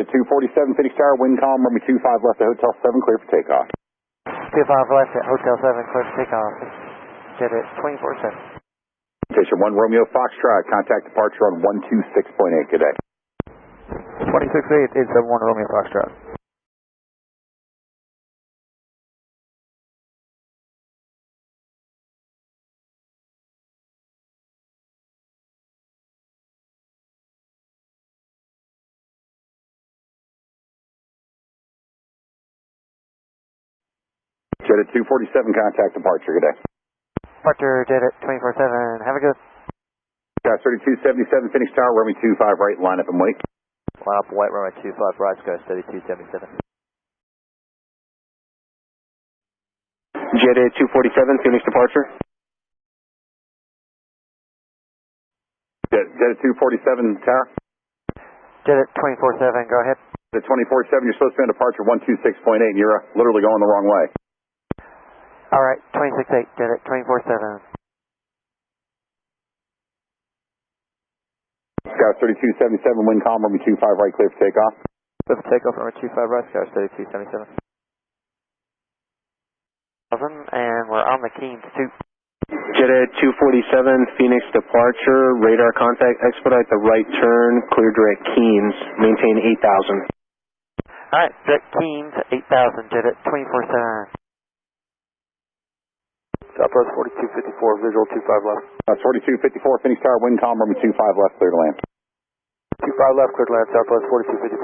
The 247 Phoenix Tower, wind calm, runway 25 left at Hotel 7, clear for takeoff. 25 left at Hotel 7, clear for takeoff. Jet at 24-7. Station 1 Romeo Foxtrot, contact departure on 126.8, good day. 26-8, 871 Romeo Foxtrot. Jet at 247, contact departure, good day. Departure, jet at 24-7, have a good. Got 3277 Phoenix Tower, runway 25 right, line up and wait. Line up and wait, runway 25 right, Sky 3277. Jet at 247, Phoenix departure. Jet at 247 Tower. Jet at 24-7, go ahead. At 24-7, you're supposed to be on departure 126.8, and you're literally going the wrong way. Alright, 26-8, jet at 24-7. Sky 3277, wind calm, runway 25 right, clear for takeoff. Clear for takeoff, runway 25 right, Sky 3277. And we're on the Keens 2. Jet at 247, Phoenix departure, radar contact, expedite the right turn, clear direct Keens, maintain 8,000. Alright, direct Keens 8,000, jet at 24-7. Southwest 4254, visual 25 left. 4254 Phoenix Tower, wind calm, runway 25 left, clear to land. 25 left, clear to land, Southwest 4254.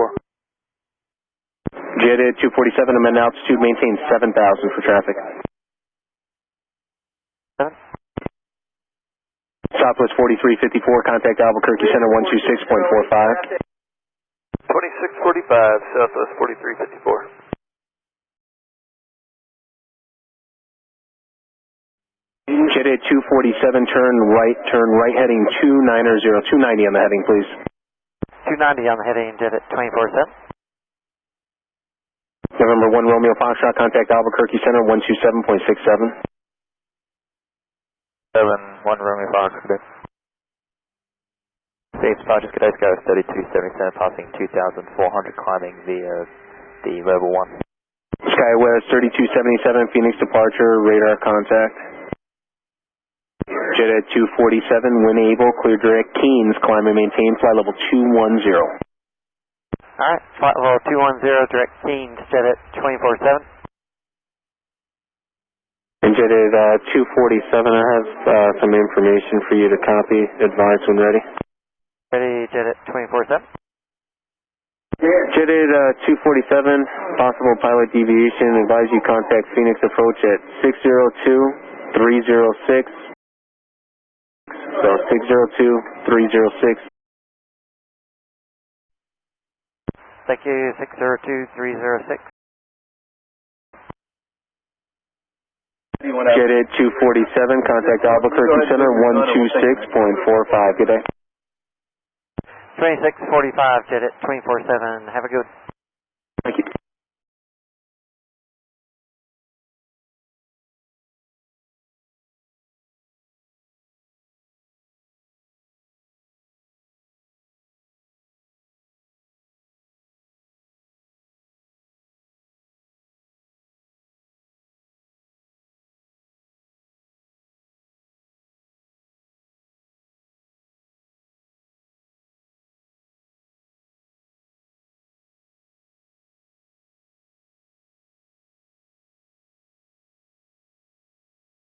Jet at 247, amend altitude, maintain 7,000 for traffic. 7? Southwest 4354, contact Albuquerque Center 126.45. 2645, Southwest 4354. Jet at 247, turn right heading 290, 290 on the heading, please. 290 on the heading, jet at 24-7. November 1 Romeo Foxtrot, contact Albuquerque Center 127.67. 7-1 Romeo Foxtrot. Safe Project Cadet Sky 3277, passing 2,400, climbing via the level 1. Skywest 3277, Phoenix departure, radar contact. Jet at 247, when able, clear direct Keens, climb and maintain flight level 210. Alright, flight level 210, direct Keens, jet at 24-7. And jet at 247, I have some information for you to copy, advise when ready. Ready, jet at 24-7. Jet at 247, possible pilot deviation, advise you contact Phoenix approach at 602-306. So 602-306. Thank you, 602-306. Jet at 247, contact Albuquerque Center 126.45. Good day. 2645, jet at 24-7. Have a good